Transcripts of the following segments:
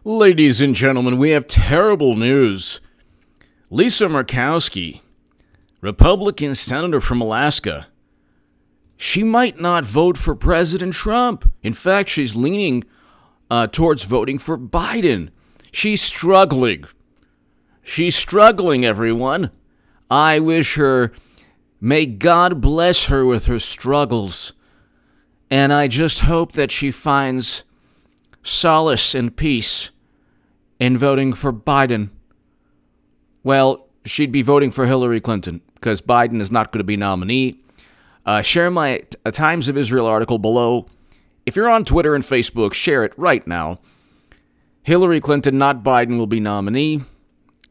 Ladies and gentlemen, we have terrible news. Lisa Murkowski, Republican senator from Alaska, she might not vote for President Trump. In fact, she's leaning towards voting for Biden. She's struggling. She's struggling, everyone. I wish her, may God bless her with her struggles. And I just hope that she finds solace and peace in voting for Biden. Well, she'd be voting for Hillary Clinton because Biden is not going to be nominee. Share my Times of Israel article below. If you're on Twitter and Facebook, share it right now. Hillary Clinton, not Biden, will be nominee.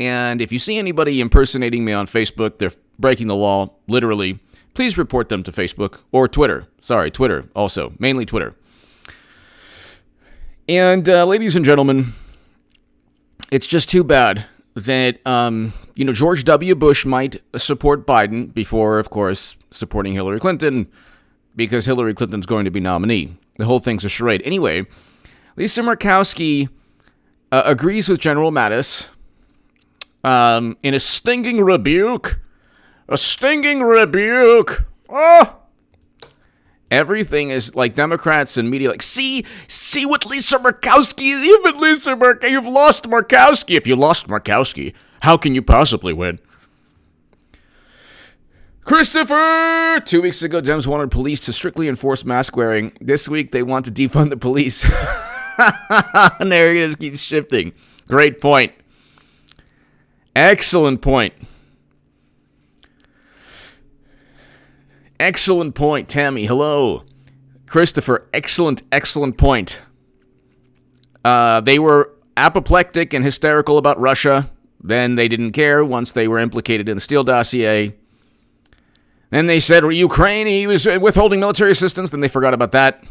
And if you see anybody impersonating me on Facebook, they're breaking the law, literally, please report them to Facebook or Twitter. Sorry, Twitter also, mainly Twitter. And ladies and gentlemen, it's just too bad that, George W. Bush might support Biden before, of course, supporting Hillary Clinton because Hillary Clinton's going to be nominee. The whole thing's a charade. Anyway, Lisa Murkowski agrees with General Mattis in a stinging rebuke. A stinging rebuke. Oh! Everything is like Democrats and media like, see what Lisa Murkowski, even Lisa Murkowski, you've lost Murkowski. If you lost Murkowski, how can you possibly win? Christopher! 2 weeks ago, Dems wanted police to strictly enforce mask wearing. This week, they want to defund the police. And they're going to keep shifting. Great point. Excellent point. Excellent point, Tammy. Hello. Christopher, excellent point. They were apoplectic and hysterical about Russia. Then they didn't care once they were implicated in the Steele dossier. Then they said Ukraine, he was withholding military assistance. Then they forgot about that.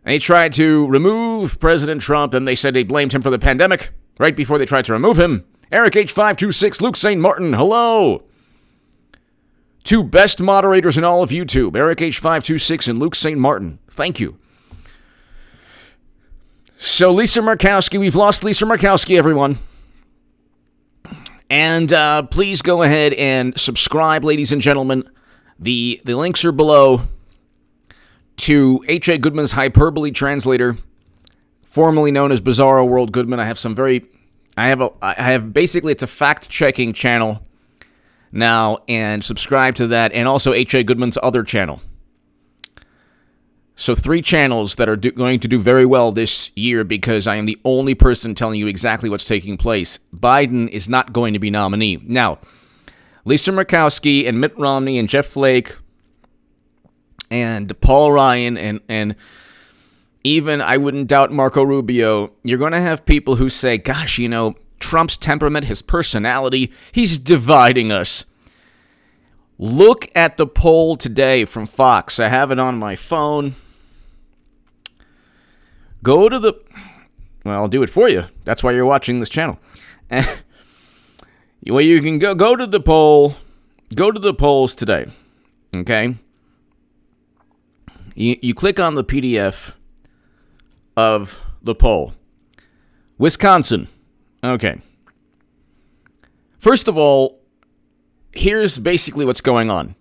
They tried to remove President Trump, and they said they blamed him for the pandemic right before they tried to remove him. Eric H526, Luke St. Martin, hello. Two best moderators in all of YouTube, Eric H526 and Luke St. Martin. Thank you. So Lisa Murkowski, we've lost Lisa Murkowski, everyone. And please go ahead and subscribe, ladies and gentlemen. The links are below to H J Goodman's Hyperbole Translator, formerly known as Bizzaro World Goodman. I have basically, it's a fact-checking channel now, and subscribe to that, and also H J Goodman's other channel. So 3 channels that are going to do very well this year because I am the only person telling you exactly what's taking place. Biden is not going to be nominee. Now, Lisa Murkowski and Mitt Romney and Jeff Flake and Paul Ryan and even, I wouldn't doubt, Marco Rubio, you're going to have people who say, gosh, Trump's temperament, his personality, he's dividing us. Look at the poll today from Fox. I have it on my phone. I'll do it for you. That's why you're watching this channel. Well, you can go to the poll. Go to the polls today. Okay? You click on the PDF of the poll. Wisconsin. Okay. First of all, here's basically what's going on.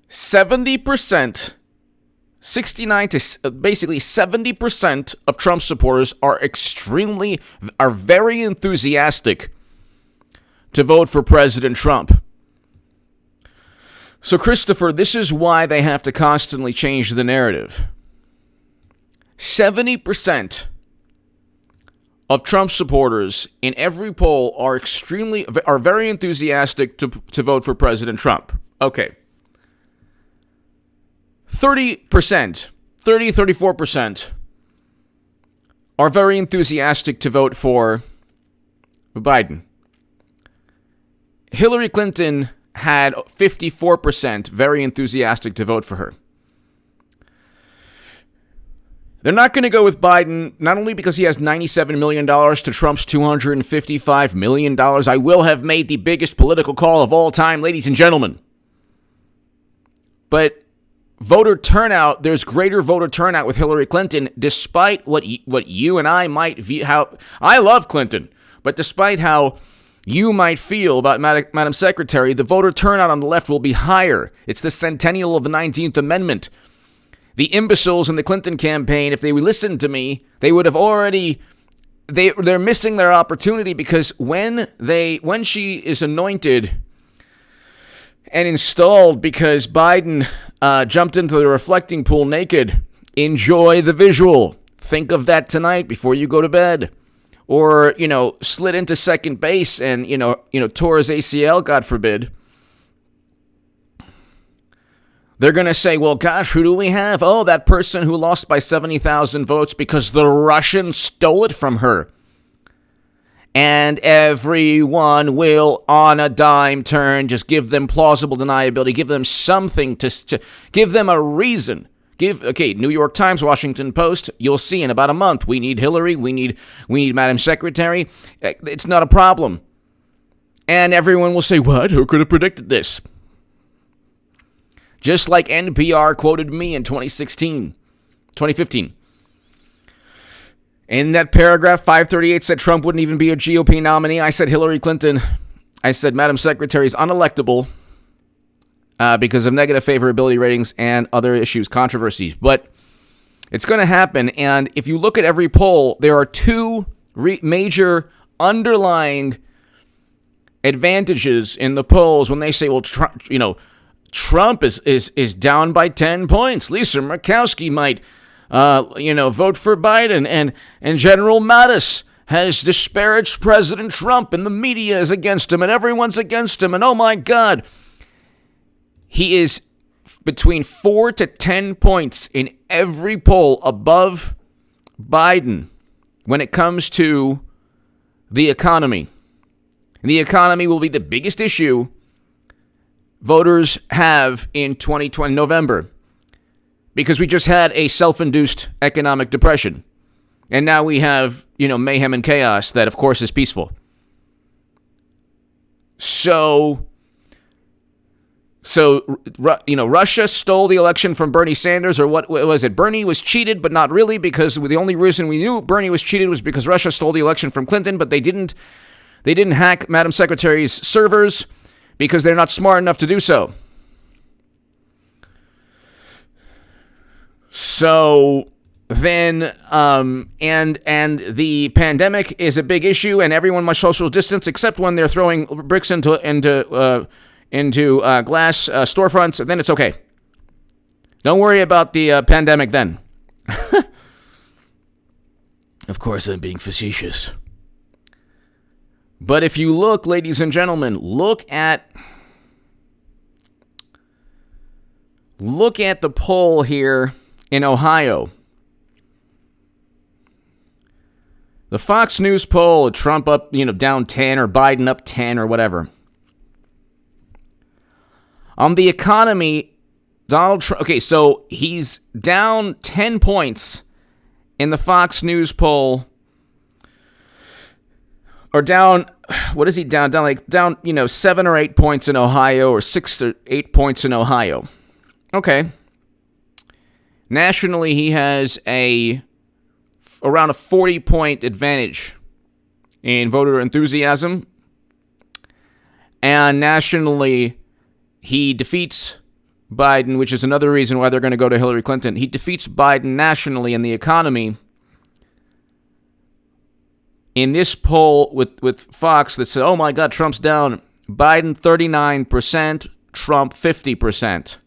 70%, 69 to basically 70% of Trump supporters are very enthusiastic to vote for President Trump. So, Christopher, this is why they have to constantly change the narrative. 70% of Trump supporters in every poll are very enthusiastic to vote for President Trump. Okay. 34% are very enthusiastic to vote for Biden. Hillary Clinton had 54% very enthusiastic to vote for her. They're not going to go with Biden, not only because he has $97 million to Trump's $255 million. I will have made the biggest political call of all time, ladies and gentlemen. But voter turnout, there's greater voter turnout with Hillary Clinton, despite what you and I might view. How I love Clinton, but despite how you might feel about Madam Secretary, the voter turnout on the left will be higher. It's the centennial of the 19th Amendment. The imbeciles in the Clinton campaign, if they would listen to me, they would have already. They're missing their opportunity, because when she is anointed and installed because Biden jumped into the reflecting pool naked, enjoy the visual. Think of that tonight before you go to bed. Or, slid into second base and, tore his ACL, God forbid. They're going to say, well, gosh, who do we have? Oh, that person who lost by 70,000 votes because the Russians stole it from her. And everyone will, on a dime turn, just give them plausible deniability, give them something to give them a reason. New York Times, Washington Post, you'll see in about a month, we need Hillary, we need Madam Secretary. It's not a problem. And everyone will say, what? Who could have predicted this? Just like NPR quoted me in 2015. In that paragraph, 538 said Trump wouldn't even be a GOP nominee. I said Hillary Clinton. I said Madam Secretary is unelectable because of negative favorability ratings and other issues, controversies. But it's going to happen. And if you look at every poll, there are two major underlying advantages in the polls when they say, well, Trump is down by 10 points. Lisa Murkowski might, vote for Biden. And General Mattis has disparaged President Trump, and the media is against him, and everyone's against him. And oh my God, he is between 4 to 10 points in every poll above Biden when it comes to the economy. And the economy will be the biggest issue voters have in 2020 November, because we just had a self-induced economic depression. And now we have, mayhem and chaos that, of course, is peaceful. So, Russia stole the election from Bernie Sanders, or what was it? Bernie was cheated, but not really, because the only reason we knew Bernie was cheated was because Russia stole the election from Clinton, but they didn't hack Madam Secretary's servers because they're not smart enough to do so. So then, and the pandemic is a big issue, and everyone must social distance, except when they're throwing bricks into glass storefronts. Then it's okay. Don't worry about the pandemic then. Of course, I'm being facetious. But if you look, ladies and gentlemen, look at the poll here in Ohio. The Fox News poll, Trump up, down 10, or Biden up 10, or whatever. On the economy, Donald Trump, okay, so he's down 10 points in the Fox News poll. Or down, what is he down? Down, 7 or 8 points in Ohio, or 6 or 8 points in Ohio. Okay. Nationally, he has around a 40-point advantage in voter enthusiasm. And nationally, he defeats Biden, which is another reason why they're going to go to Hillary Clinton. He defeats Biden nationally in the economy. In this poll with Fox that said, oh my God, Trump's down, Biden 39%, Trump 50%.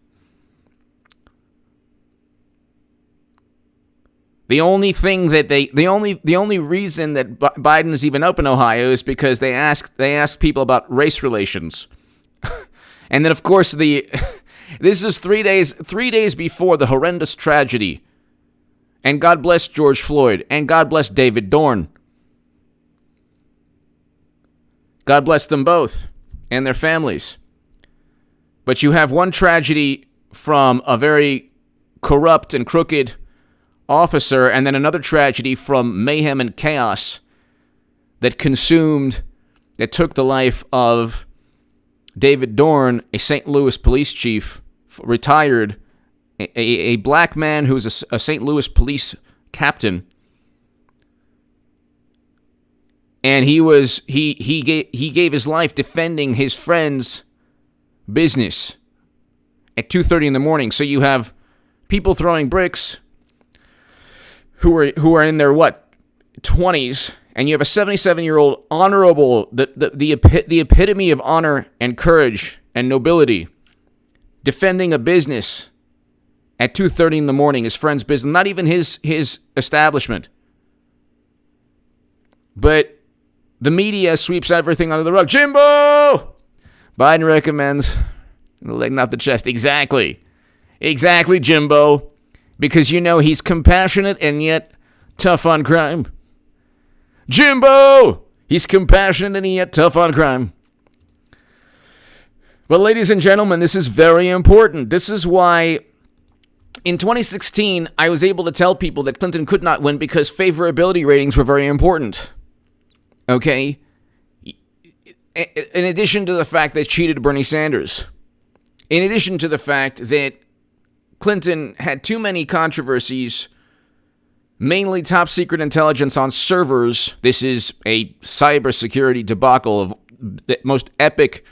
The only thing that the only reason that Biden is even up in Ohio is because they asked people about race relations. And then of course this is 3 days before the horrendous tragedy. And God bless George Floyd, and God bless David Dorn. God bless them both and their families. But you have one tragedy from a very corrupt and crooked officer, and then another tragedy from mayhem and chaos that took the life of David Dorn, a St. Louis police chief, retired a black man who's a St. Louis police captain, and he gave his life defending his friend's business at 2:30 in the morning. So you have people throwing bricks who are in their 20s, and you have a 77-year-old honorable, the epitome of honor and courage and nobility, defending a business at 2:30 in the morning, his friend's business, not even his establishment. But the media sweeps everything under the rug. Jimbo! Biden recommends the leg, not the chest. Exactly, Jimbo. Because he's compassionate and yet tough on crime. Jimbo! He's compassionate and yet tough on crime. But ladies and gentlemen, this is very important. This is why in 2016, I was able to tell people that Clinton could not win because favorability ratings were very important. Okay? In addition to the fact that cheated Bernie Sanders. In addition to the fact that Clinton had too many controversies, mainly top secret intelligence on servers. This is a cybersecurity debacle of the most epic,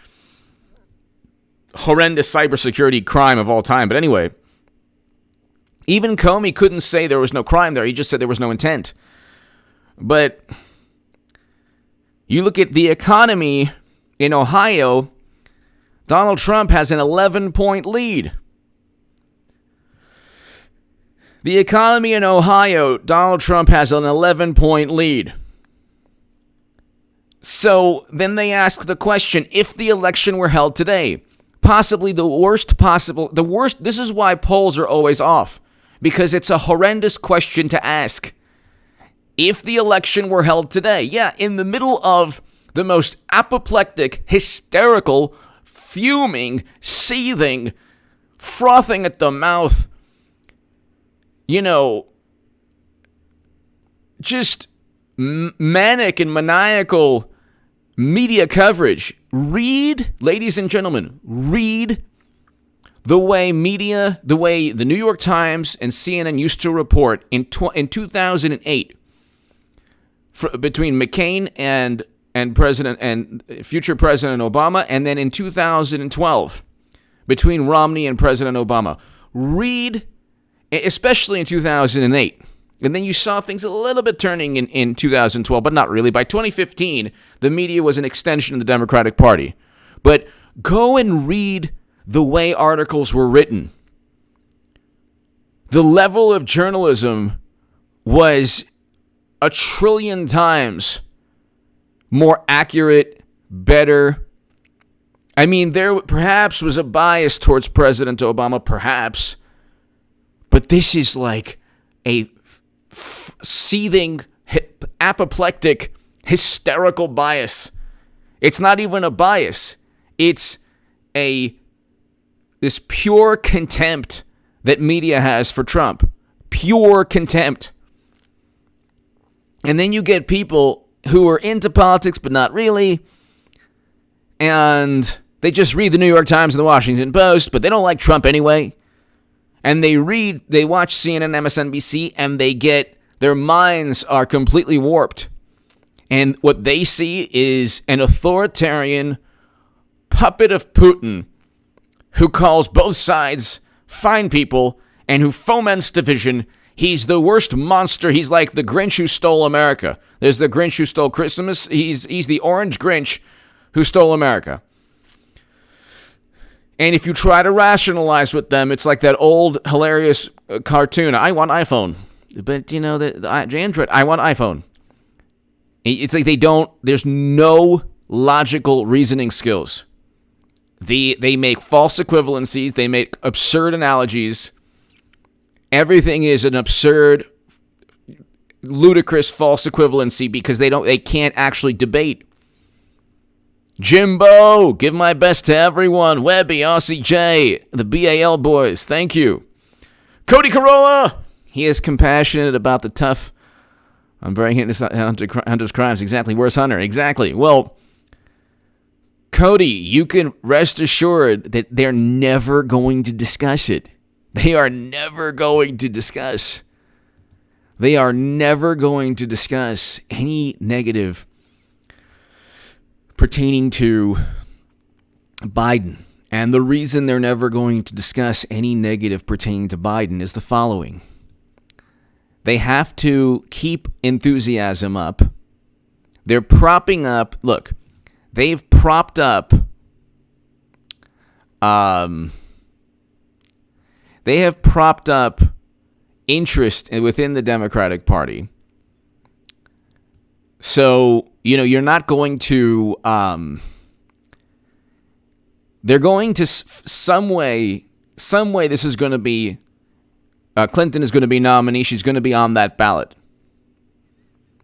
horrendous cybersecurity crime of all time. But anyway, even Comey couldn't say there was no crime there. He just said there was no intent. But you look at the economy in Ohio, Donald Trump has an 11-point lead. The economy in Ohio, Donald Trump has an 11-point lead. So then they ask the question, if the election were held today, possibly the worst, this is why polls are always off, because it's a horrendous question to ask. If the election were held today, in the middle of the most apoplectic, hysterical, fuming, seething, frothing at the mouth, just manic and maniacal media coverage. Ladies and gentlemen, read the way the New York Times and CNN used to report in 2008 between McCain and future President Obama, and then in 2012 between Romney and President Obama. Read, especially in 2008. And then you saw things a little bit turning in 2012, but not really. By 2015, the media was an extension of the Democratic Party. But go and read the way articles were written. The level of journalism was 1 trillion times more accurate, better. I mean, there perhaps was a bias towards President Obama, perhaps. But this is like a seething, apoplectic, hysterical bias. It's not even a bias. It's this pure contempt that media has for Trump. Pure contempt. And then you get people who are into politics but not really, and they just read the New York Times and the Washington Post, but they don't like Trump anyway. And they watch CNN, MSNBC, and their minds are completely warped. And what they see is an authoritarian puppet of Putin who calls both sides fine people and who foments division. He's the worst monster. He's like the Grinch who stole America. There's the Grinch who stole Christmas. He's the orange Grinch who stole America. And if you try to rationalize with them, it's like that old hilarious cartoon. I want iPhone. But, the Android, I want iPhone. It's like there's no logical reasoning skills. They make false equivalencies. They make absurd analogies. Everything is an absurd, ludicrous false equivalency because they can't actually debate. Jimbo, give my best to everyone. Webby, Aussie J, the BAL boys, thank you. Cody Corolla, he is compassionate about the tough. I'm very Hunter's crimes. Exactly. Where's Hunter? Exactly. Well, Cody, you can rest assured that they're never going to discuss it. They are never going to discuss. They are never going to discuss any negative pertaining to Biden. And the reason they're never going to discuss any negative pertaining to Biden is the following. They have to keep enthusiasm up. They're propping up, look, they've propped up, they have propped up interest within the Democratic Party. So, you're not going to, they're going to, some way, this is going to be, Clinton is going to be nominee. She's going to be on that ballot.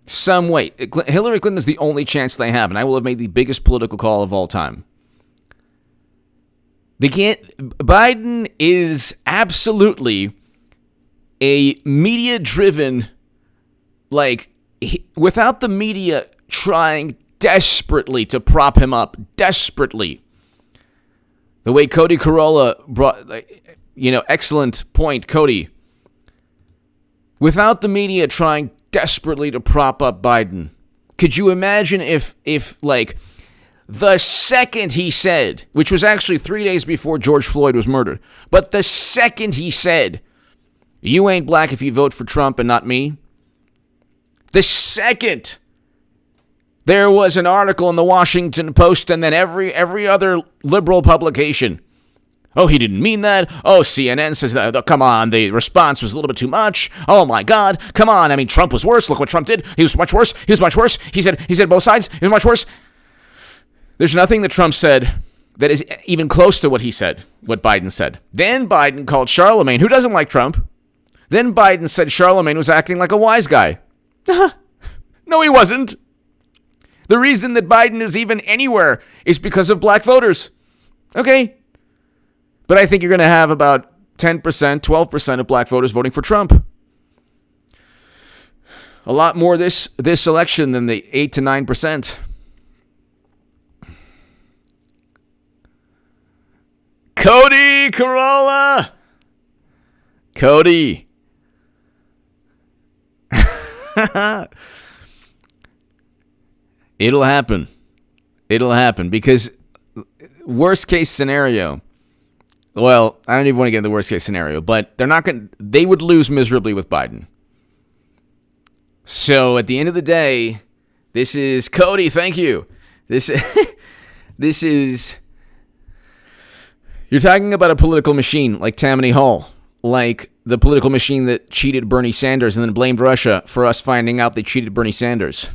Some way. Hillary Clinton is the only chance they have, and I will have made the biggest political call of all time. Biden is absolutely a media-driven, without the media trying desperately to prop him up, desperately. The way Cody Corolla brought, excellent point, Cody. Without the media trying desperately to prop up Biden, could you imagine if the second he said, which was actually 3 days before George Floyd was murdered, but the second he said, you ain't black if you vote for Trump and not me, the second there was an article in the Washington Post and then every other liberal publication, oh, he didn't mean that. Oh, CNN says that. Come on, the response was a little bit too much. Oh, my God. Come on. I mean, Trump was worse. Look what Trump did. He was much worse. He said both sides. He was much worse. There's nothing that Trump said that is even close to what he said, what Biden said. Then Biden called Charlemagne, who doesn't like Trump. Then Biden said Charlemagne was acting like a wise guy. No, he wasn't. The reason that Biden is even anywhere is because of black voters. Okay. But I think you're going to have about 10%, 12% of black voters voting for Trump. A lot more this election than the 8 to 9%. Cody Corolla. Cody. It'll happen. It'll happen because worst case scenario. Well, I don't even want to get into the worst case scenario, but they would lose miserably with Biden. So at the end of the day, this is Cody. Thank you. This is, you're talking about a political machine like Tammany Hall, like the political machine that cheated Bernie Sanders and then blamed Russia for us finding out they cheated Bernie Sanders.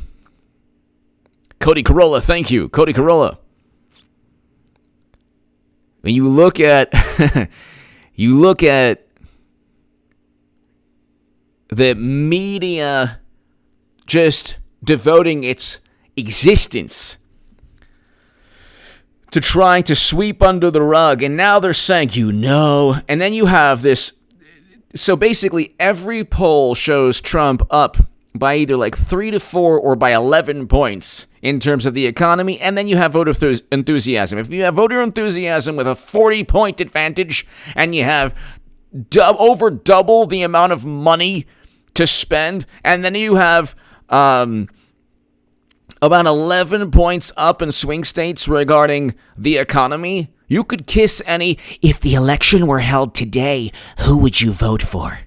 Cody Corolla, thank you. Cody Corolla. When you look at the media just devoting its existence to trying to sweep under the rug, and now they're saying, and then you have this. So basically, every poll shows Trump up by either 3 to 4 or by 11 points in terms of the economy, and then you have voter enthusiasm. If you have voter enthusiasm with a 40-point advantage, and you have over double the amount of money to spend, and then you have about 11 points up in swing states regarding the economy, you could kiss any. If the election were held today, who would you vote for?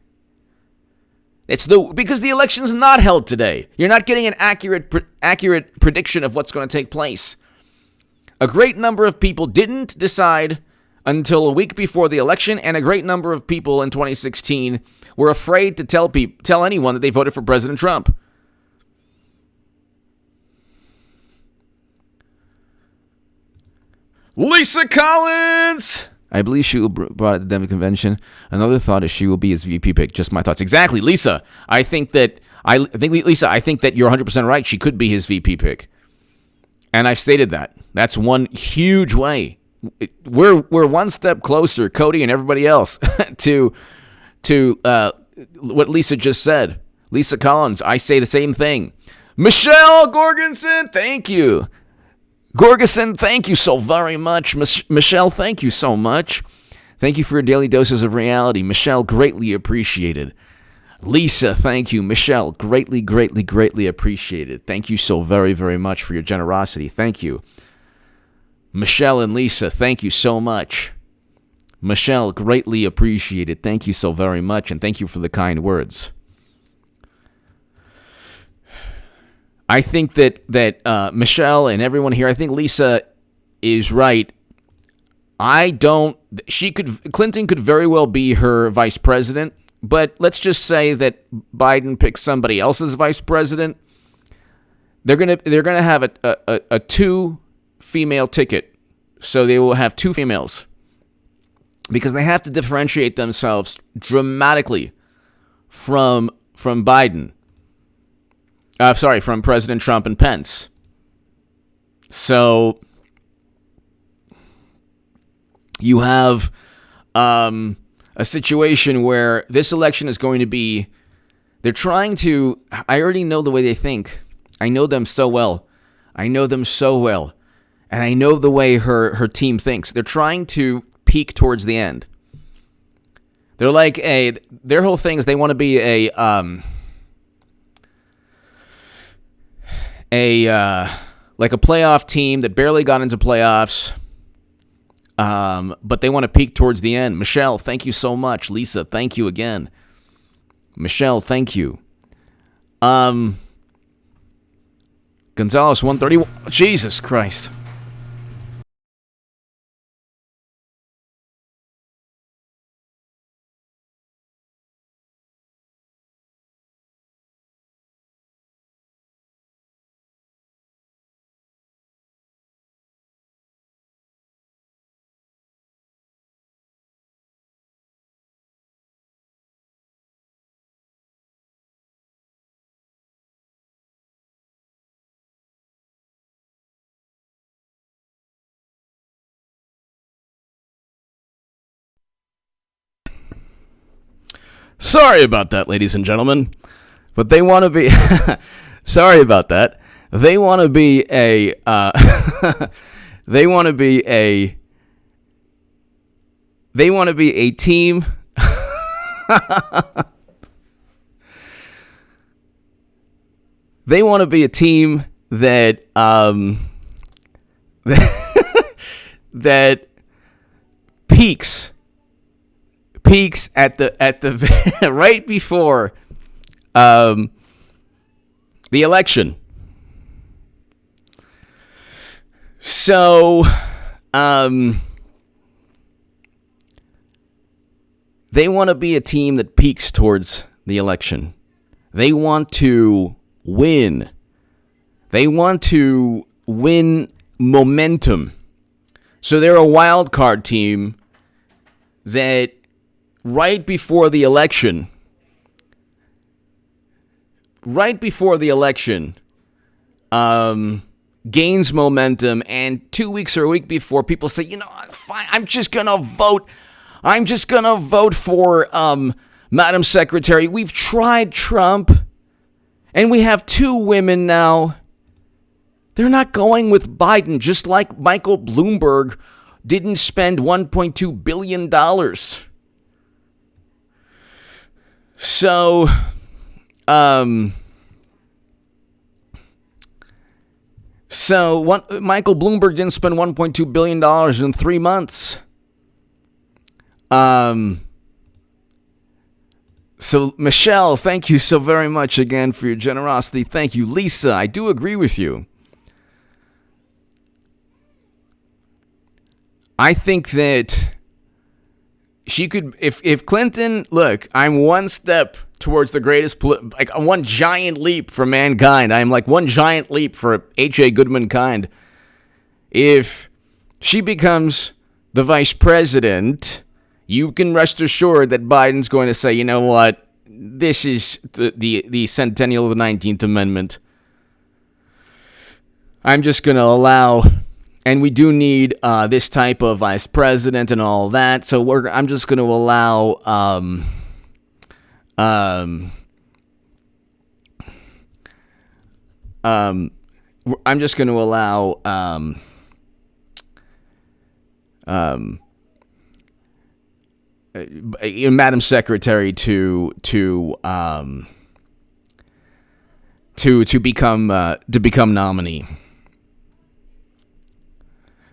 Because the election's not held today. You're not getting an accurate prediction of what's going to take place. A great number of people didn't decide until a week before the election, and a great number of people in 2016 were afraid to tell anyone that they voted for President Trump. Lisa Collins! I believe she will brought at the Denver convention. Another thought is she will be his VP pick. Just my thoughts. Exactly, Lisa. I think that you're 100% right. She could be his VP pick, and I've stated that. That's one huge way. We're one step closer, Cody and everybody else, to what Lisa just said. Lisa Collins. I say the same thing. Michelle Gorgonson. Thank you. Gorgeson, thank you so very much. Michelle, thank you so much. Thank you for your daily doses of reality. Michelle, greatly appreciated. Lisa, thank you. Michelle, greatly, greatly, greatly appreciated. Thank you so very, very much for your generosity. Thank you. Michelle and Lisa, thank you so much. Michelle, greatly appreciated. Thank you so very much, and thank you for the kind words. I think that Michelle and everyone here, I think Lisa is right. Clinton could very well be her vice president, but let's just say that Biden picks somebody else as vice president. They're gonna have a 2 female ticket, so they will have 2 females because they have to differentiate themselves dramatically from Biden. From President Trump and Pence. So you have a situation where this election is going to be, they're trying to, I already know the way they think. I know them so well. And I know the way her team thinks. They're trying to peak towards the end. They're like their whole thing is they want to be a playoff team that barely got into playoffs, but they want to peak towards the end. Michelle, thank you so much. Lisa, thank you again. Michelle, thank you. Gonzalez 131. Jesus Christ. Sorry about that, ladies and gentlemen. But they want to be... Sorry about that. They want to be a... They want to be a... They want to be a team... They want to be a team that... that peaks at the right before the election. So they want to be a team that peaks towards the election. They want to win. They want to win momentum. So they're a wildcard team that right before the election, gains momentum, and 2 weeks or a week before, people say, you know, fine, I'm just gonna vote for Madam Secretary. We've tried Trump, and we have 2 women now. They're not going with Biden, just like Michael Bloomberg didn't spend $1.2 billion. So, Michael Bloomberg didn't spend $1.2 billion in 3 months. So, Michelle, thank you so very much again for your generosity. Thank you. Lisa, I do agree with you. I think that she could, if Clinton, look, I'm one step towards the greatest, like one giant leap for mankind. I'm like one giant leap for H J Goodman kind. If she becomes the vice president, you can rest assured that Biden's going to say, you know what, this is the centennial of the 19th Amendment. I'm just going to allow... And we do need this type of vice president and all that. So I'm just going to allow I'm just going to allow, 2 Madam Secretary to become nominee.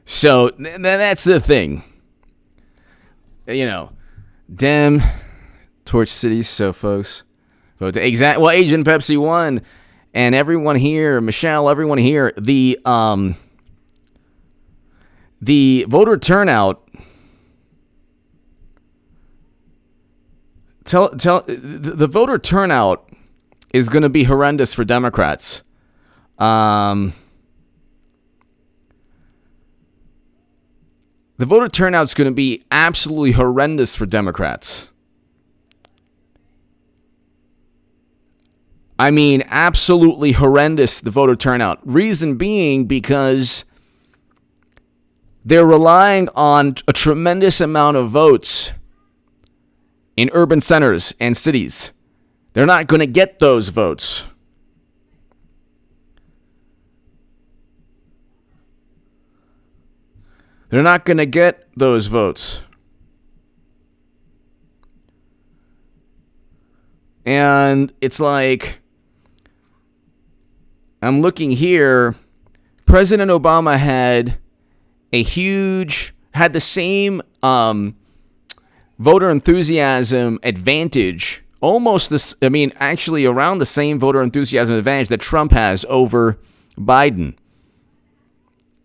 So that's the thing. Dem torch cities. So folks, vote well. Agent Pepsi won, and everyone here, Michelle, everyone here, the voter turnout. The voter turnout is going to be horrendous for Democrats. The voter turnout is going to be absolutely horrendous for Democrats. I mean, absolutely horrendous, the voter turnout. Reason being because they're relying on a tremendous amount of votes in urban centers and cities. They're not going to get those votes. They're not going to get those votes. And it's like, I'm looking here, President Obama had the same voter enthusiasm advantage, actually around the same voter enthusiasm advantage that Trump has over Biden.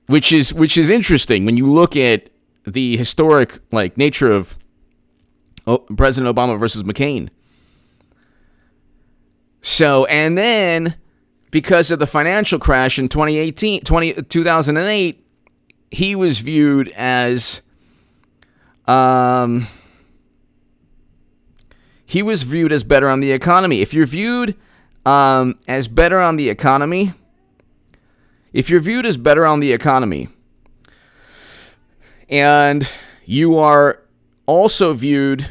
Which is interesting when you look at the historic nature of President Obama versus McCain. So, and then because of the financial crash in 2008, he was viewed as better on the economy. If you're viewed as better on the economy, and you are also viewed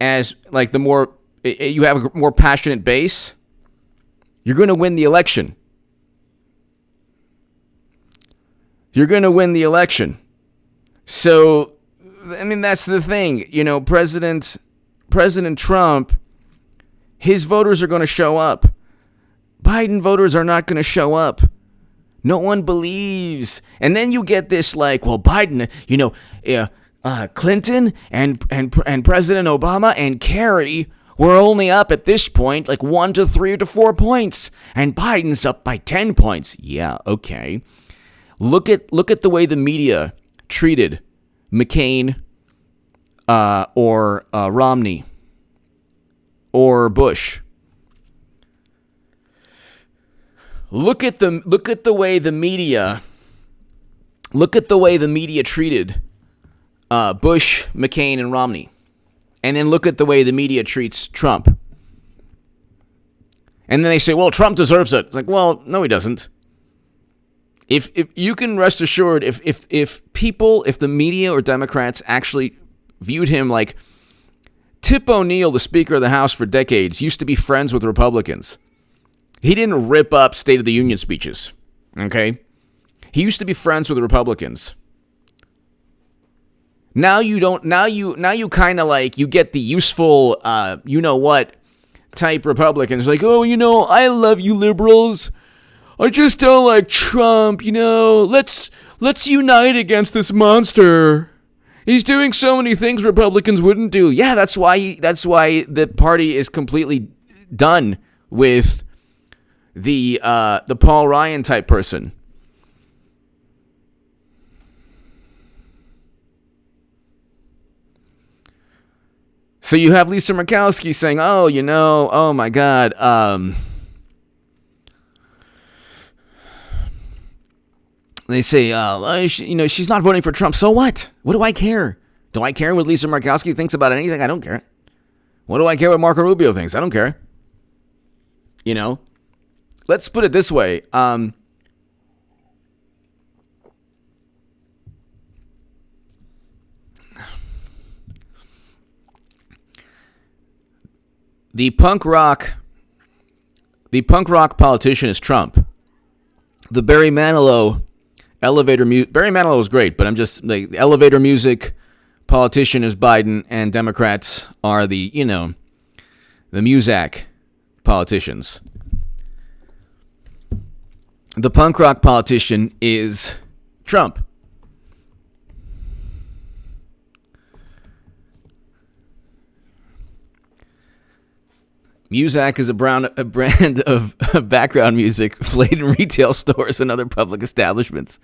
as you have a more passionate base, you're going to win the election. So, that's the thing. President Trump, his voters are going to show up. Biden voters are not going to show up. No one believes. And then you get this Biden, Clinton and President Obama and Kerry were only up at this point 1 to 3 to 4 points, and Biden's up by 10 points. Yeah, okay. Look at the way the media treated McCain or Romney or Bush. Look at the way the media treated Bush, McCain, and Romney. And then look at the way the media treats Trump. And then they say, well, Trump deserves it. It's well, no, he doesn't. If you can rest assured, if the media or Democrats actually viewed him like Tip O'Neill, the Speaker of the House for decades, used to be friends with Republicans. He didn't rip up State of the Union speeches, okay? He used to be friends with Republicans. Now you don't. Now you kind of you get the useful, type Republicans. I love you liberals. I just don't like Trump. Let's unite against this monster. He's doing so many things Republicans wouldn't do. Yeah, that's why the party is completely done with the Paul Ryan type person. So you have Lisa Murkowski saying, oh my God, they say, she's not voting for Trump. So what? What do I care? Do I care what Lisa Murkowski thinks about anything? I don't care. What do I care what Marco Rubio thinks? I don't care. Let's put it this way. The punk rock politician is Trump. The Barry Manilow elevator music. Barry Manilow was great, but I'm just the elevator music politician is Biden, and Democrats are the Muzak politicians. The punk rock politician is Trump. Muzak is a brand of background music played in retail stores and other public establishments.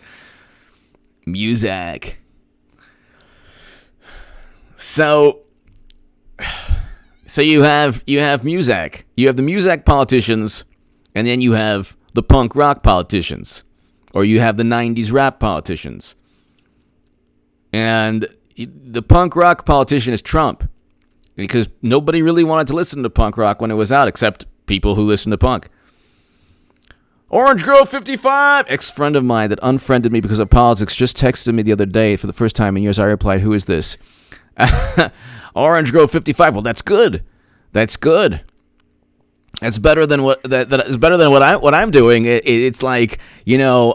Muzak. So you have Muzak. You have the Muzak politicians, and then you have the punk rock politicians, or you have the 90s rap politicians. And the punk rock politician is Trump, because nobody really wanted to listen to punk rock when it was out, except people who listen to punk. Orange Girl 55, ex-friend of mine that unfriended me because of politics, just texted me the other day for the first time in years. I replied, "Who is this?" Orange Girl 55. Well, that's good. That's good. That's better than what that is better than what I'm doing. It's like, it's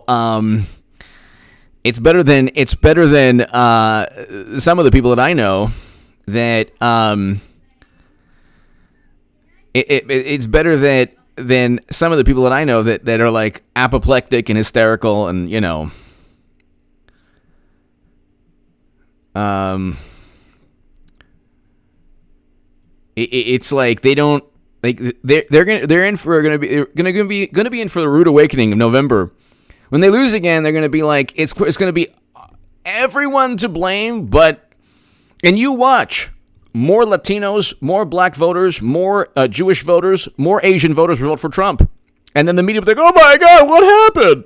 better than some of the people that I know that it's better than some of the people that I know that are like apoplectic and hysterical, and it's like they don't like they're in for the rude awakening of November. When they lose again, they're gonna be like it's gonna be everyone to blame, and you watch. More Latinos, more black voters, more Jewish voters, more Asian voters vote for Trump. And then the media will be like, "Oh my God, what happened?"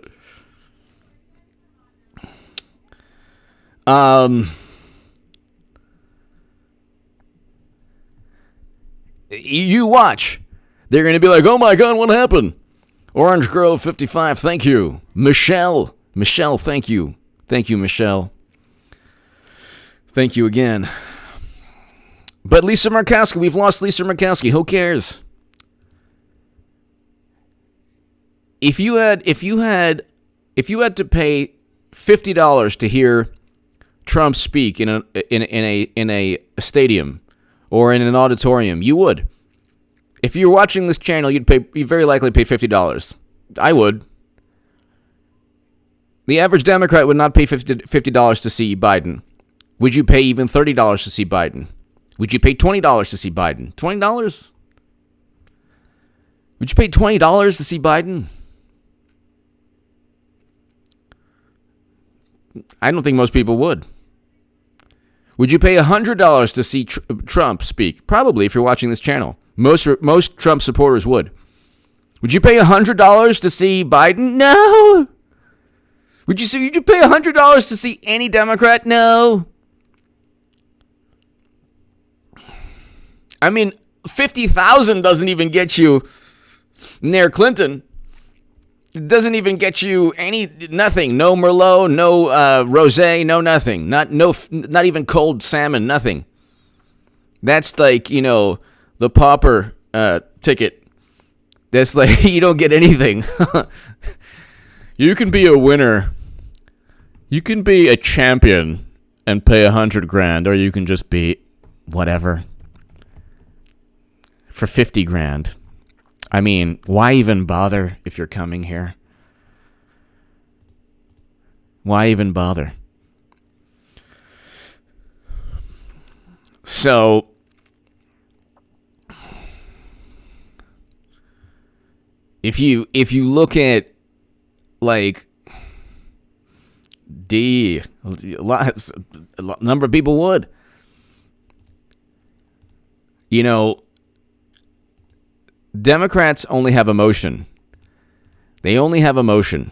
You watch. They're going to be like, "Oh my God, what happened?" Orange Girl 55, thank you. Michelle, thank you. Thank you, Michelle. Thank you again. But Lisa Murkowski, we've lost Lisa Murkowski. Who cares? If you had to pay $50 to hear Trump speak in a stadium or in an auditorium, you would. If you're watching this channel, you'd very likely pay $50. I would. The average Democrat would not pay $50 to see Biden. Would you pay even $30 to see Biden? Would you pay $20 to see Biden? $20? Would you pay $20 to see Biden? I don't think most people would. Would you pay $100 to see Trump speak? Probably, if you're watching this channel. Most Trump supporters would. Would you pay $100 to see Biden? No. Would you pay $100 to see any Democrat? No. I mean, 50,000 doesn't even get you near Clinton. It doesn't even get you nothing. No Merlot, no rosé, no nothing. Not even cold salmon, nothing. That's like, the pauper ticket. That's like, you don't get anything. You can be a winner. You can be a champion and pay $100,000, or you can just be whatever. For $50,000. I mean, why even bother if you're coming here? Why even bother? So, if you look at like a number of people would, Democrats only have emotion. They only have emotion.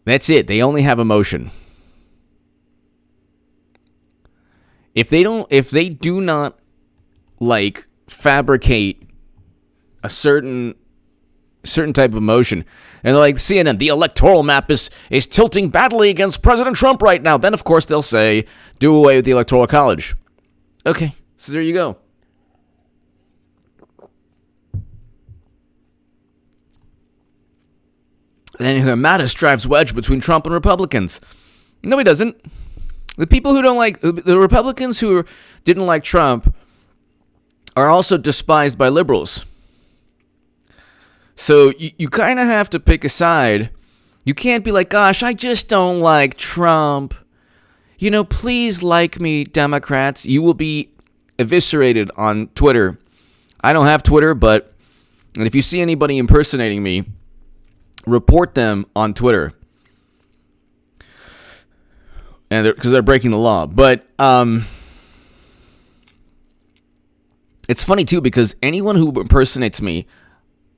That's it. They only have emotion. If they do not like fabricate a certain type of emotion, and they're like, CNN, the electoral map is tilting badly against President Trump right now, then of course they'll say, do away with the Electoral College. Okay, so there you go. Then Mattis drives wedge between Trump and Republicans. No, he doesn't. The people who don't like, the Republicans who didn't like Trump are also despised by liberals. So you kind of have to pick a side. You can't be like, gosh, I just don't like Trump. Please like me, Democrats. You will be eviscerated on Twitter. I don't have Twitter, but if you see anybody impersonating me, report them on Twitter. And because they're breaking the law. But it's funny, too, because anyone who impersonates me,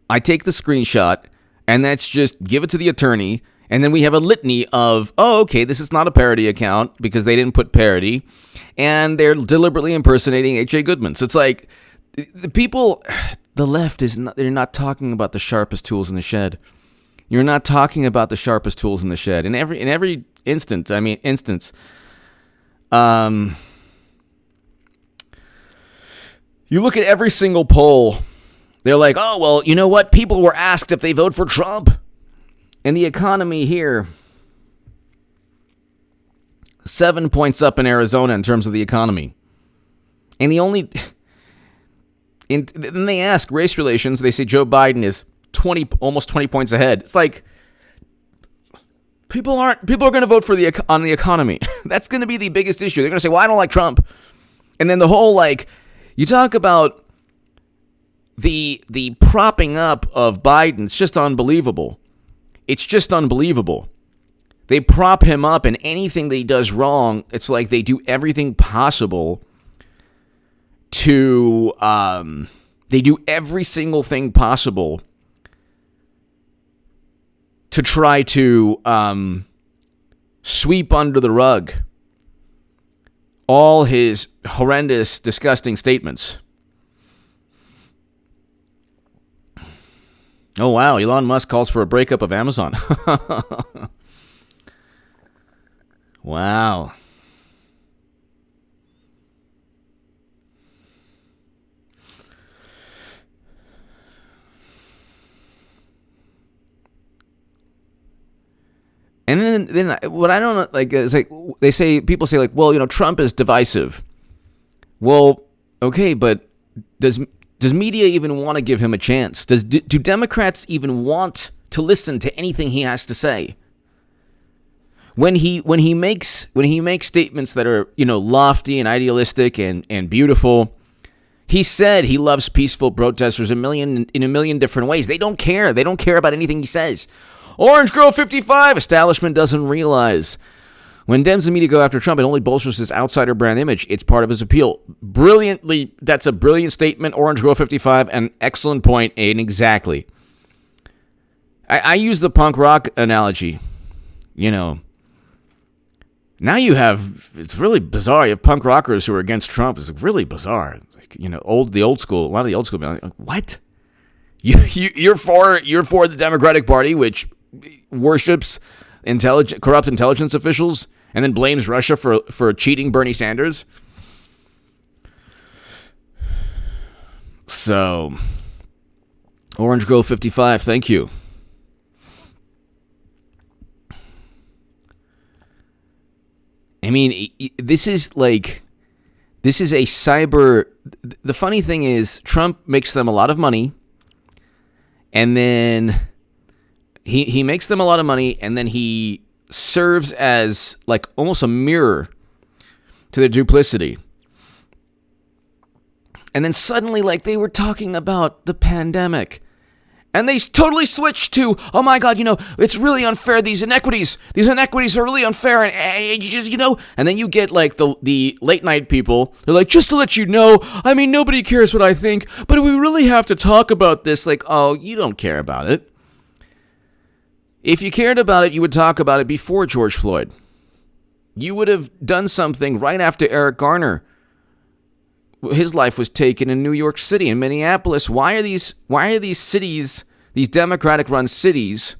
I take the screenshot, and that's just give it to the attorney, and then we have a litany of, okay, this is not a parody account because they didn't put parody, and they're deliberately impersonating H J Goodman. So it's like, the people, the left they're not talking about the sharpest tools in the shed. You're not talking about the sharpest tools in the shed. In every instance. You look at every single poll. They're like, oh, well, you know what? People were asked if they vote for Trump. And the economy here, 7 points up in Arizona in terms of the economy. And then they ask race relations. They say Joe Biden is almost 20 points ahead. It's like, people are going to vote on the economy. That's going to be the biggest issue. They're going to say, well, I don't like Trump. And then the whole, you talk about the propping up of Biden. It's just unbelievable. It's just unbelievable. They prop him up, and anything that he does wrong, it's like they do everything possible to, they do every single thing possible to try to sweep under the rug all his horrendous, disgusting statements. Oh, wow. Elon Musk calls for a breakup of Amazon. Wow. And then what I don't like is people say well, Trump is divisive. Well, okay, but does media even want to give him a chance? Do Democrats even want to listen to anything he has to say? When he makes statements that are, lofty and idealistic and beautiful, he said he loves peaceful protesters in a million different ways. They don't care. They don't care about anything he says. Orange Girl 55, establishment doesn't realize. When Dems and media go after Trump, it only bolsters his outsider brand image. It's part of his appeal. Brilliantly, that's a brilliant statement, Orange Girl 55, an excellent point, and exactly. I use the punk rock analogy. Now you have, it's really bizarre. You have punk rockers who are against Trump. It's really bizarre. The old school, a lot of the old school, like, what? You're for the Democratic Party, which worships corrupt intelligence officials and then blames Russia for cheating Bernie Sanders. So, Orange Girl 55, thank you. I mean, this is a cyber. The funny thing is, Trump makes them a lot of money, and then he makes them a lot of money, and then he serves as almost a mirror to their duplicity. And then suddenly, they were talking about the pandemic, and they totally switched to, oh my God, it's really unfair. These inequities are really unfair. And you just, and then you get the late night people. They're like, just to let you know, I mean, nobody cares what I think, but we really have to talk about this. Oh, you don't care about it. If you cared about it, you would talk about it before George Floyd. You would have done something right after Eric Garner. His life was taken in New York City and Minneapolis. Why are these cities, these Democratic-run cities,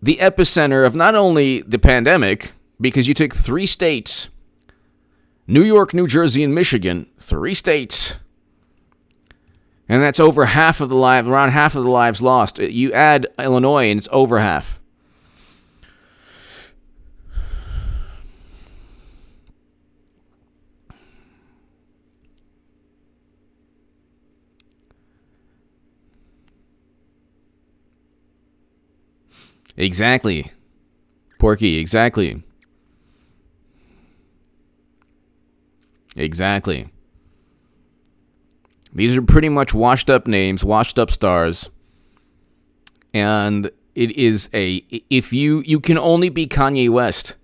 the epicenter of not only the pandemic, because you take 3 states, New York, New Jersey, and Michigan, 3 states, and that's over half of the lives, around half of the lives lost. You add Illinois, and it's over half. Exactly. Porky, exactly. Exactly. These are pretty much washed up names, washed up stars. And it is if you can only be Kanye West.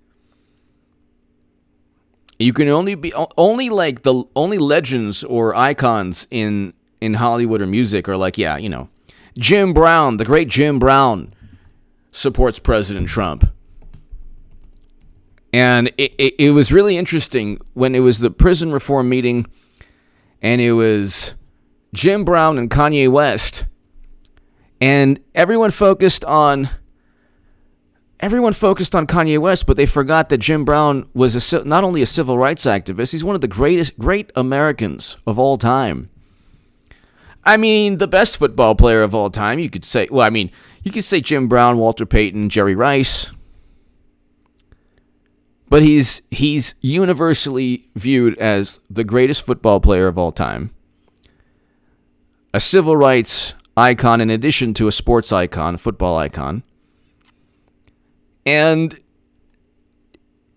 You can only be like the only legends or icons in Hollywood or music are like, yeah, Jim Brown, the great Jim Brown supports President Trump. And it was really interesting when it was the prison reform meeting and it was Jim Brown and Kanye West. And everyone focused on Kanye West, but they forgot that Jim Brown was not only a civil rights activist, he's one of the great Americans of all time. I mean, the best football player of all time, you could say. Well, I mean, you could say Jim Brown, Walter Payton, Jerry Rice. But he's universally viewed as the greatest football player of all time. A civil rights icon in addition to a sports icon, a football icon. And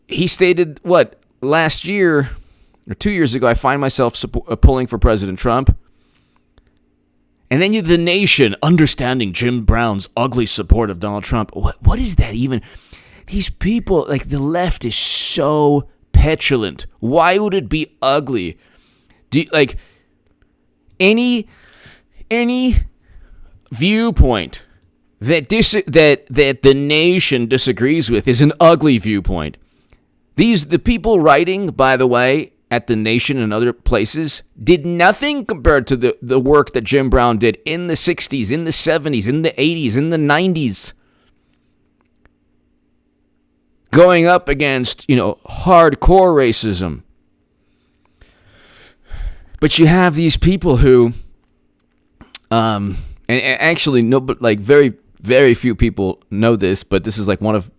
he stated, last year or 2 years ago, I find myself pulling for President Trump. And then the nation understanding Jim Brown's ugly support of Donald Trump. What is that even? These people, like the left is so petulant. Why would it be ugly? Any viewpoint that the nation disagrees with is an ugly viewpoint. The people writing, by the way, at The Nation and other places did nothing compared to the work that Jim Brown did in the 60s, in the 70s, in the 80s, in the 90s. Going up against, hardcore racism. But you have these people who, and actually, very, very few people know this, but this is like one of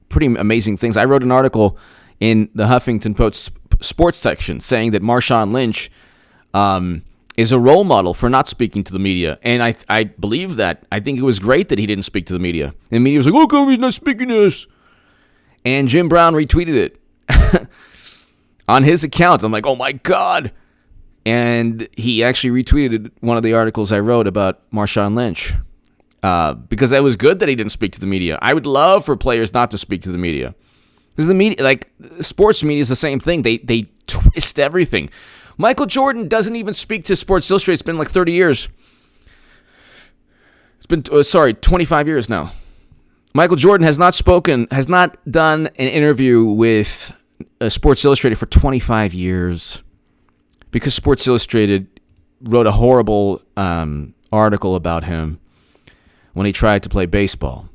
pretty amazing things. I wrote an article in the Huffington Post sports section saying that Marshawn Lynch is a role model for not speaking to the media. And I believe that. I think it was great that he didn't speak to the media. And the media was like, oh, come, he's not speaking to us. And Jim Brown retweeted it on his account. I'm like, oh, my God. And he actually retweeted one of the articles I wrote about Marshawn Lynch because that was good that he didn't speak to the media. I would love for players not to speak to the media. Because the media, like sports media, is the same thing. They twist everything. Michael Jordan doesn't even speak to Sports Illustrated. It's been like 30 years. It's been 25 years now. Michael Jordan has not done an interview with Sports Illustrated for 25 years because Sports Illustrated wrote a horrible article about him when he tried to play baseball.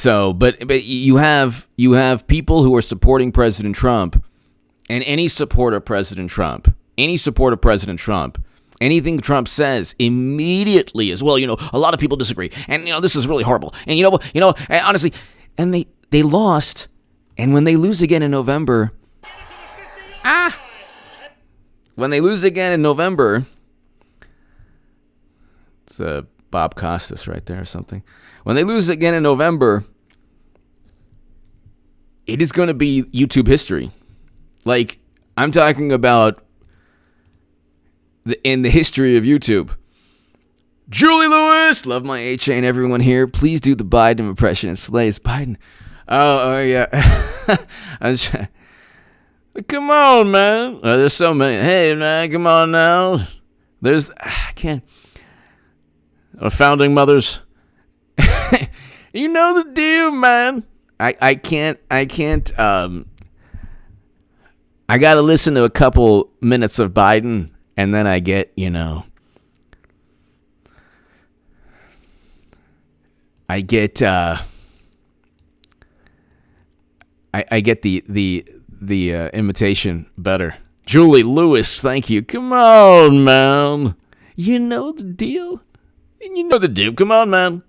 But you have people who are supporting President Trump, and any support of President Trump, anything Trump says immediately is, well, a lot of people disagree, and this is really horrible, and and honestly, and they lost, and when they lose again in November, it's Bob Costas right there or something. When they lose again in November, it is going to be YouTube history. Like, I'm talking about in the history of YouTube. Julie Lewis, love my H and everyone here. Please do the Biden impression. It slays Biden. Oh yeah. Come on, man. There's so many. Hey, man, come on now. I can't. Founding mothers. You know the deal, man. I can't. I got to listen to a couple minutes of Biden, and then I get, I get the imitation better. Julie Lewis, thank you. Come on, man. You know the deal. Come on, man.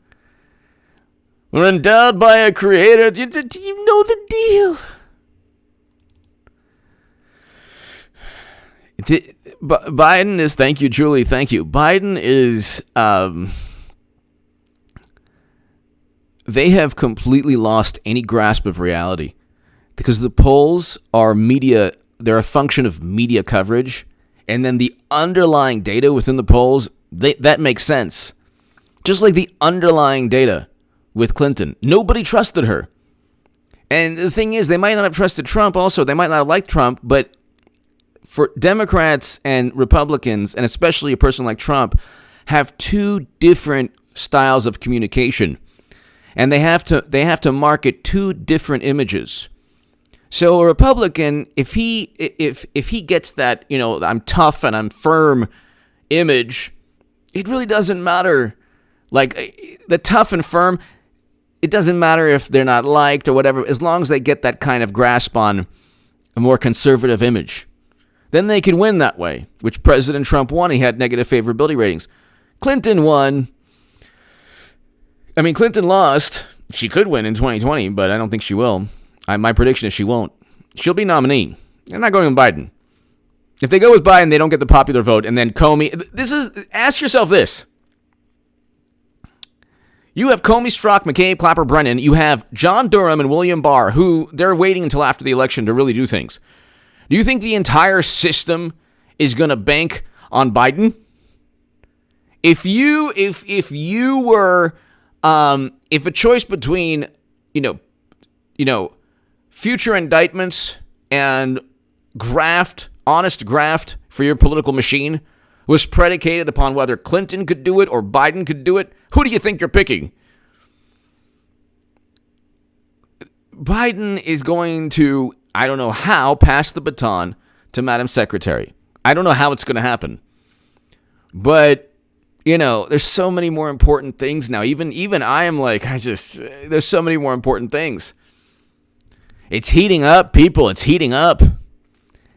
We're endowed by a creator. You know the deal. Biden is, thank you, Julie, thank you. Biden is, they have completely lost any grasp of reality because the polls are media, they're a function of media coverage, and then the underlying data within the polls, that makes sense. Just like the underlying data with Clinton. Nobody trusted her. And the thing is, they might not have trusted Trump also. They might not have liked Trump, but for Democrats and Republicans, and especially a person like Trump, have two different styles of communication. And they have to market two different images. So a Republican, if he gets that, I'm tough and I'm firm image, it really doesn't matter. Like the tough and firm, it doesn't matter if they're not liked or whatever, as long as they get that kind of grasp on a more conservative image. Then they can win that way, which President Trump won. He had negative favorability ratings. Clinton won. I mean, Clinton lost. She could win in 2020, but I don't think she will. My prediction is she won't. She'll be nominee. They're not going with Biden. If they go with Biden, they don't get the popular vote, and then Comey. Ask yourself this. You have Comey, Strzok, McCabe, Clapper, Brennan. You have John Durham and William Barr, who they're waiting until after the election to really do things. Do you think the entire system is going to bank on Biden? If you were, if a choice between, future indictments and honest graft for your political machine was predicated upon whether Clinton could do it or Biden could do it, who do you think you're picking? Biden is going to, I don't know how, pass the baton to Madam Secretary. I don't know how it's going to happen. But, there's so many more important things now. Even I am like, there's so many more important things. It's heating up, people. It's heating up.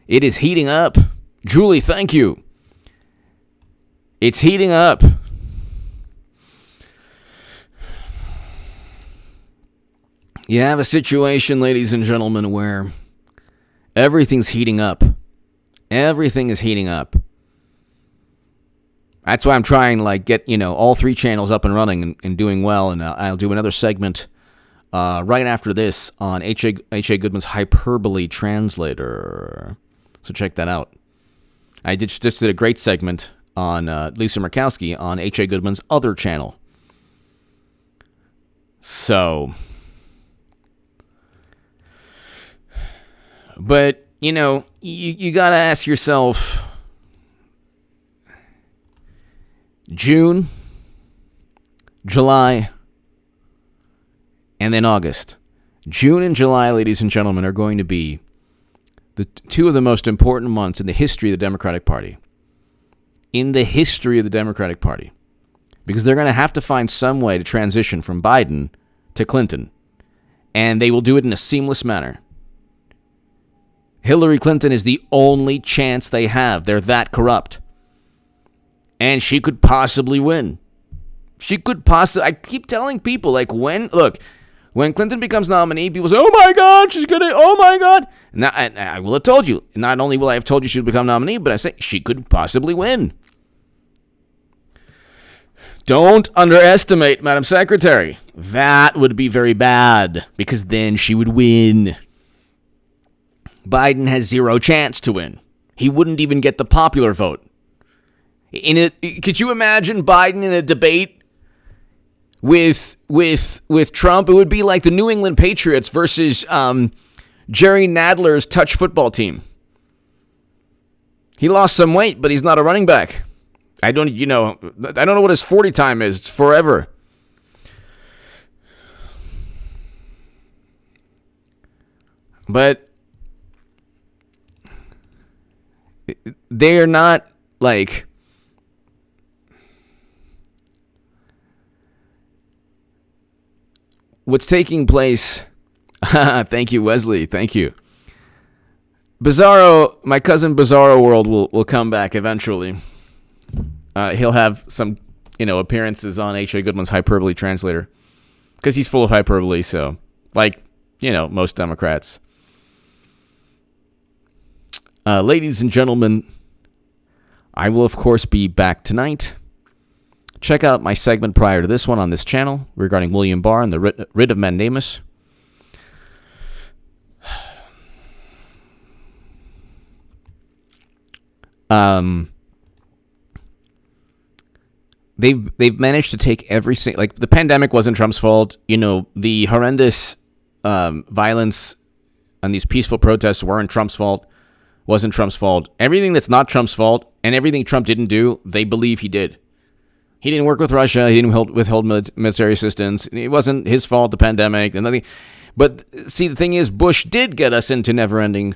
It is heating up. Julie, thank you. It's heating up. You have a situation, ladies and gentlemen, where everything's heating up. Everything is heating up. That's why I'm trying to get, all three channels up and running and doing well. And I'll do another segment right after this on H J Goodman's Hyperbole Translator. So check that out. I just did a great segment on Lisa Murkowski on H J Goodman's other channel. So, but, you got to ask yourself, June, July, and then August. June and July, ladies and gentlemen, are going to be the two of the most important months in the history of the Democratic Party. In the history of the Democratic Party. Because they're going to have to find some way to transition from Biden to Clinton. And they will do it in a seamless manner. Hillary Clinton is the only chance they have. They're that corrupt. And she could possibly win. I keep telling people, when Clinton becomes nominee, people say, oh my God. Now, I will have told you. Not only will I have told you she would become nominee, but I say she could possibly win. Don't underestimate Madam Secretary. That would be very bad, because then she would win. Biden has zero chance to win. He wouldn't even get the popular vote. Could you imagine Biden in a debate with Trump? It would be like the New England Patriots versus Jerry Nadler's touch football team. He lost some weight, but he's not a running back. I don't know what his 40 time is. It's forever. But they are not what's taking place. Thank you, Wesley. Thank you. Bizzaro, my cousin Bizzaro World will come back eventually. He'll have some, appearances on H J Goodman's Hyperbole Translator, because he's full of hyperbole. So, most Democrats. Ladies and gentlemen, I will, of course, be back tonight. Check out my segment prior to this one on this channel regarding William Barr and the writ of mandamus. They've managed to take every single, like, the pandemic wasn't Trump's fault. You know, the horrendous violence on these peaceful protests weren't Trump's fault. Wasn't Trump's fault. Everything that's not Trump's fault and everything Trump didn't do, they believe he did. He didn't work with Russia. He didn't withhold military assistance. It wasn't his fault, the pandemic and nothing. But see, the thing is, Bush did get us into never-ending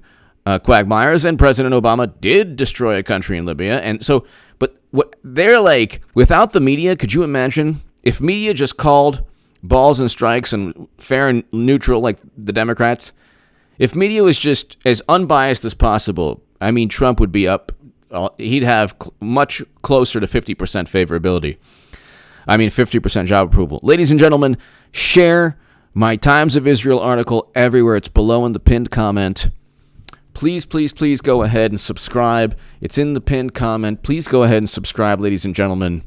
quagmires, and President Obama did destroy a country in Libya. And so, but what they're like, without the media, could you imagine if media just called balls and strikes and fair and neutral like the Democrats? If media was just as unbiased as possible, I mean, Trump would be up. He'd have much closer to 50% favorability. I mean, 50% job approval. Ladies and gentlemen, share my Times of Israel article everywhere. It's below in the pinned comment. Please, please, please go ahead and subscribe. It's in the pinned comment. Please go ahead and subscribe, ladies and gentlemen,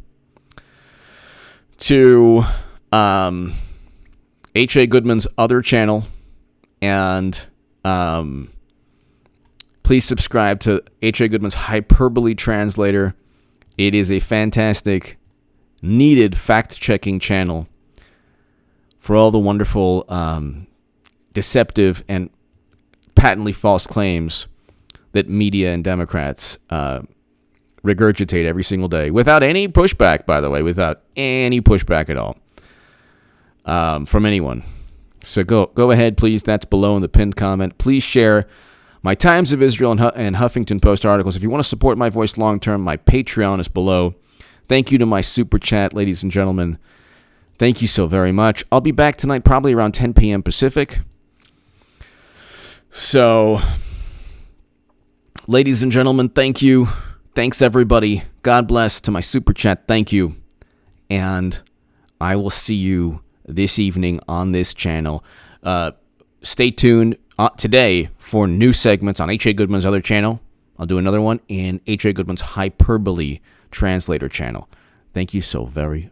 to H J Goodman's other channel. And please subscribe to H J Goodman's Hyperbole Translator. It is a fantastic, needed fact-checking channel for all the wonderful, deceptive, and patently false claims that media and Democrats regurgitate every single day, without any pushback, by the way, without any pushback at all from anyone. So go ahead, please. That's below in the pinned comment. Please share my Times of Israel and Huffington Post articles. If you want to support my voice long-term, my Patreon is below. Thank you to my Super Chat, ladies and gentlemen. Thank you so very much. I'll be back tonight probably around 10 p.m. Pacific. So, ladies and gentlemen, thank you. Thanks, everybody. God bless. To my Super Chat, thank you. And I will see you this evening on this channel. Stay tuned today for new segments on H.A. Goodman's other channel. I'll do another one in H.A. Goodman's Hyperbole Translator channel. Thank you so very,